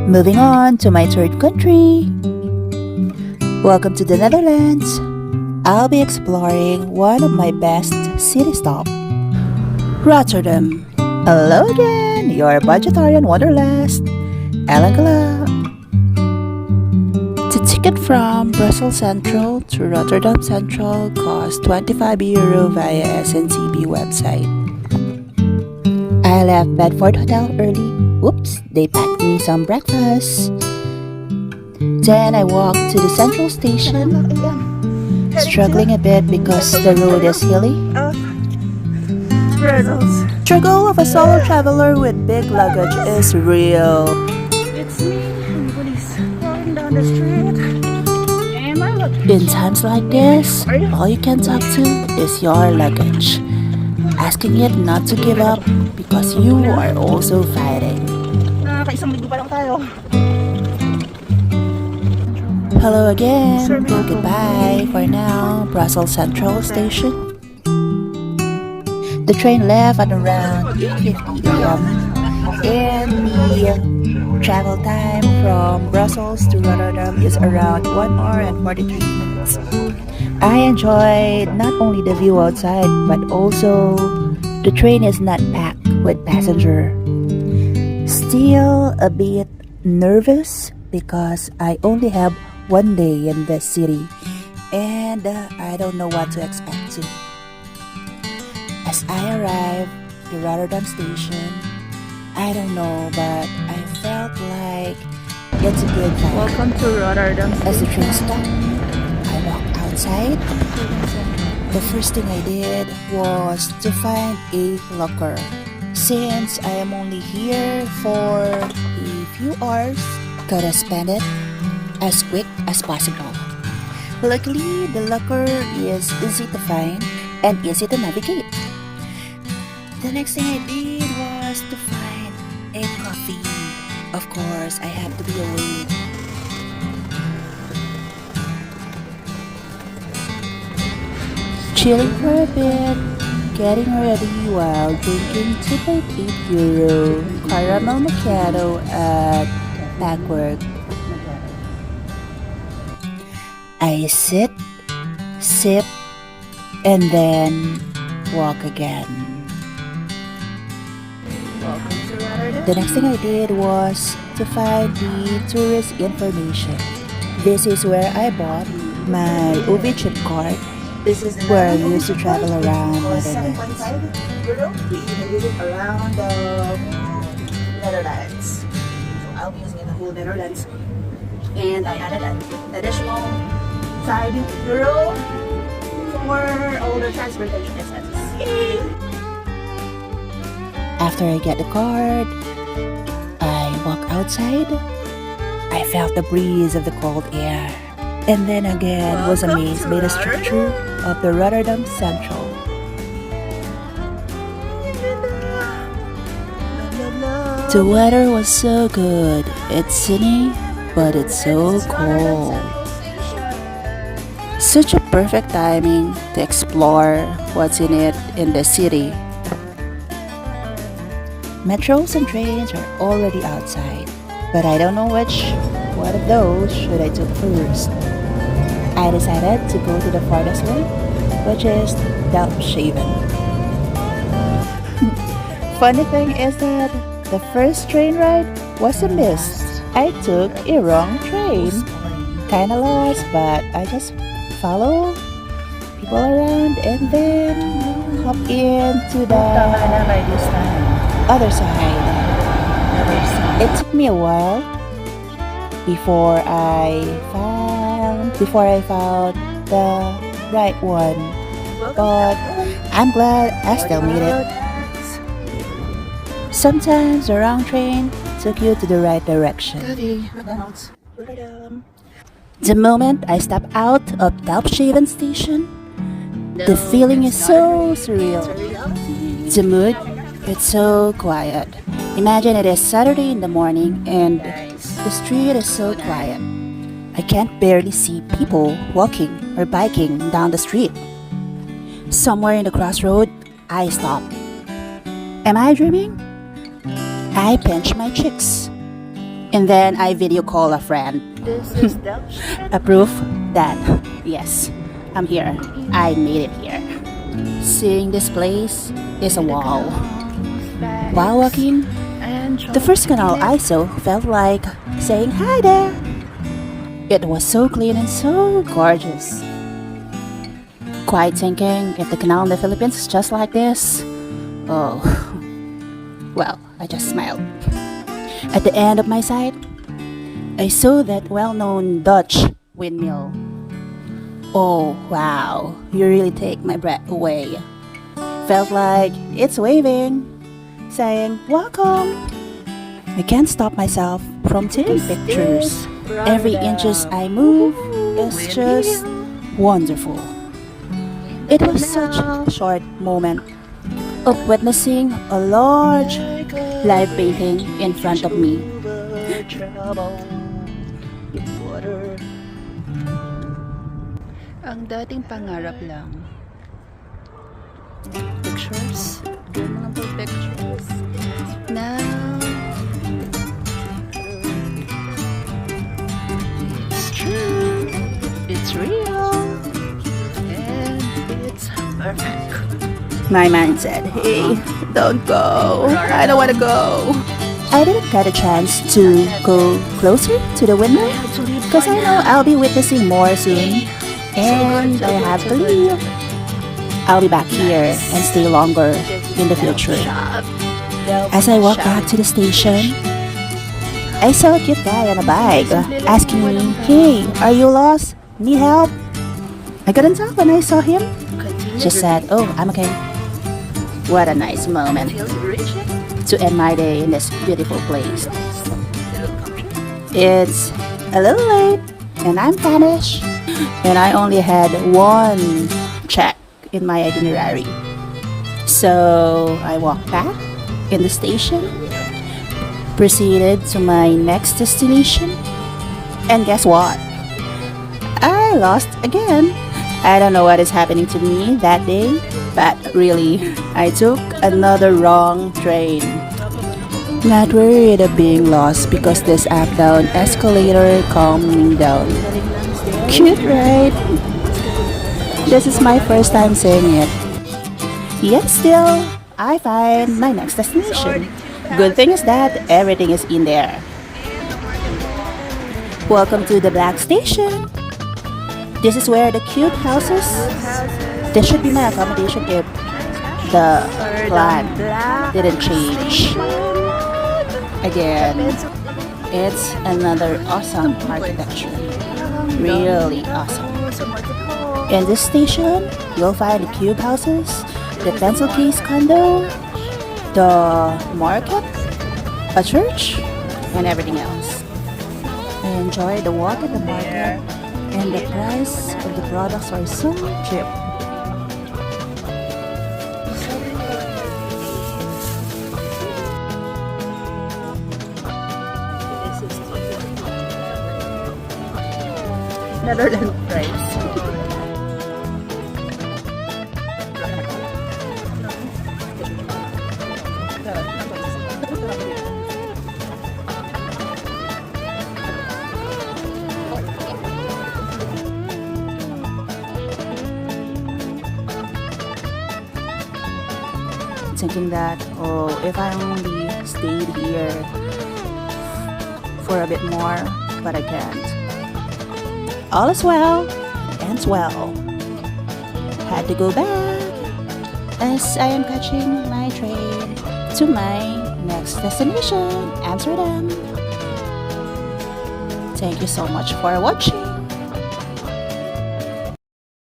Moving on to my third country. Welcome to the Netherlands. I'll be exploring one of my best city stops, Rotterdam. Hello again, your budgetarian wanderlust, Elangala. The ticket from Brussels Central to Rotterdam Central costs €25 via SNCB website. I left Bedford Hotel early. Oops, they packed me some breakfast. Then I walked to the central station, struggling a bit because the road is hilly. Struggle of a solo traveler with big luggage is real. It's me, everybody's walking down the street, and my luggage. In times like this, all you can talk to is your luggage, asking it not to give up because you are also fighting. Nakakaisang ligo pa lang tayo. Hello again, goodbye for now, Brussels Central Station. The train left at around 8:50 a.m. and the travel time from Brussels to Rotterdam is around 1 hour and 43 minutes. I enjoyed not only the view outside but also the train is not packed with passengers. Still a bit nervous because I only have one day in the city and I don't know what to expect to. As I arrived at the Rotterdam station, I don't know, but I felt like it's a good vibe. Welcome to Rotterdam. As the train stopped, I walked outside. The first thing I did was to find a locker. Since I am only here for a few hours, gotta spend it as quick as possible. Luckily, the locker is easy to find and easy to navigate. The next thing I did was to find a coffee. Of course, I have to be awake. Chilling for a bit, getting ready while drinking €2.8 caramel macchiato at Backward. I sit, sip, and then walk again. Welcome to Rotterdam. The next thing I did was to find the tourist information. This is where I bought my Ubichip card, This is where I used to travel around Netherlands. €7.5. We even did it around the Netherlands. So I'll be using it the whole Netherlands. And I added an additional €5 for all the transportation expenses. After I get the card, I walk outside. I felt the breeze of the cold air. And then again was amazed by the structure of the Rotterdam Central. The weather was so good. It's sunny, but it's so cold. Such a perfect timing to explore what's in it in the city. Metros and trains are already outside, but I don't know which one of those should I take first. I decided to go to the farthest one, which is Delfshaven. Funny thing is that the first train ride was a miss. I took a wrong train. Kinda lost, but I just follow people around and then hop into the other side. It took me a while before I found the right one, but I'm glad I still made it. Sometimes the wrong train took you to the right direction. The moment I step out of Delfshaven station, the feeling is so surreal. The mood, it's so quiet. Imagine it is Saturday in the morning and the street is so quiet. I can't barely see people walking or biking down the street. Somewhere in the crossroad, I stop. Am I dreaming? I pinch my cheeks. And then I video call a friend. This is Dutch. A proof that, yes, I'm here. I made it here. Seeing this place is a wow. While walking, the first canal I saw felt like saying hi there. It was so clean and so gorgeous. Quite thinking if the canal in the Philippines is just like this. Oh, well, I just smiled. At the end of my sight, I saw that well-known Dutch windmill. Oh, wow, you really take my breath away. Felt like it's waving, saying, welcome. I can't stop myself from taking pictures. Every inches I move is just wonderful. It was such a short moment of witnessing a large live painting in front of me. Ang dating pangarap lang. Pictures. Good mga po pictures. Now, it's true. It's real. And it's perfect. My mind said, hey, don't go. I don't want to go. I didn't get a chance to go closer to the window because I know I'll be witnessing more soon. And I have to leave. I'll be back here and stay longer in the future. As I walk back to the station, I saw a cute guy on a bike asking me, hey, are you lost? Need help? I couldn't tell when I saw him. Just said, oh, I'm okay. What a nice moment to end my day in this beautiful place. It's a little late and I'm famished. And I only had one check in my itinerary. So I walked back in the station, proceeded to my next destination, and guess what? I lost again. I don't know what is happening to me that day, but really, I took another wrong train. Not worried of being lost because this up-down escalator calming down. Cute, right? This is my first time seeing it. Yet still, I find my next destination. Good thing is that everything is in there. Welcome to the Black Station. This is where the cute houses. This should be my accommodation if the plan didn't change. Again, it's another awesome architecture. Really awesome. In this station, you'll find the cube houses, the pencil case condo, the market, a church, and everything else. I enjoy the walk at the market, and the price of the products are so cheap. Netherlands price. Thinking that, oh, if I only stayed here for a bit more, but I can't. All is well, ends well. Had to go back as I am catching my train to my next destination, Amsterdam. Thank you so much for watching.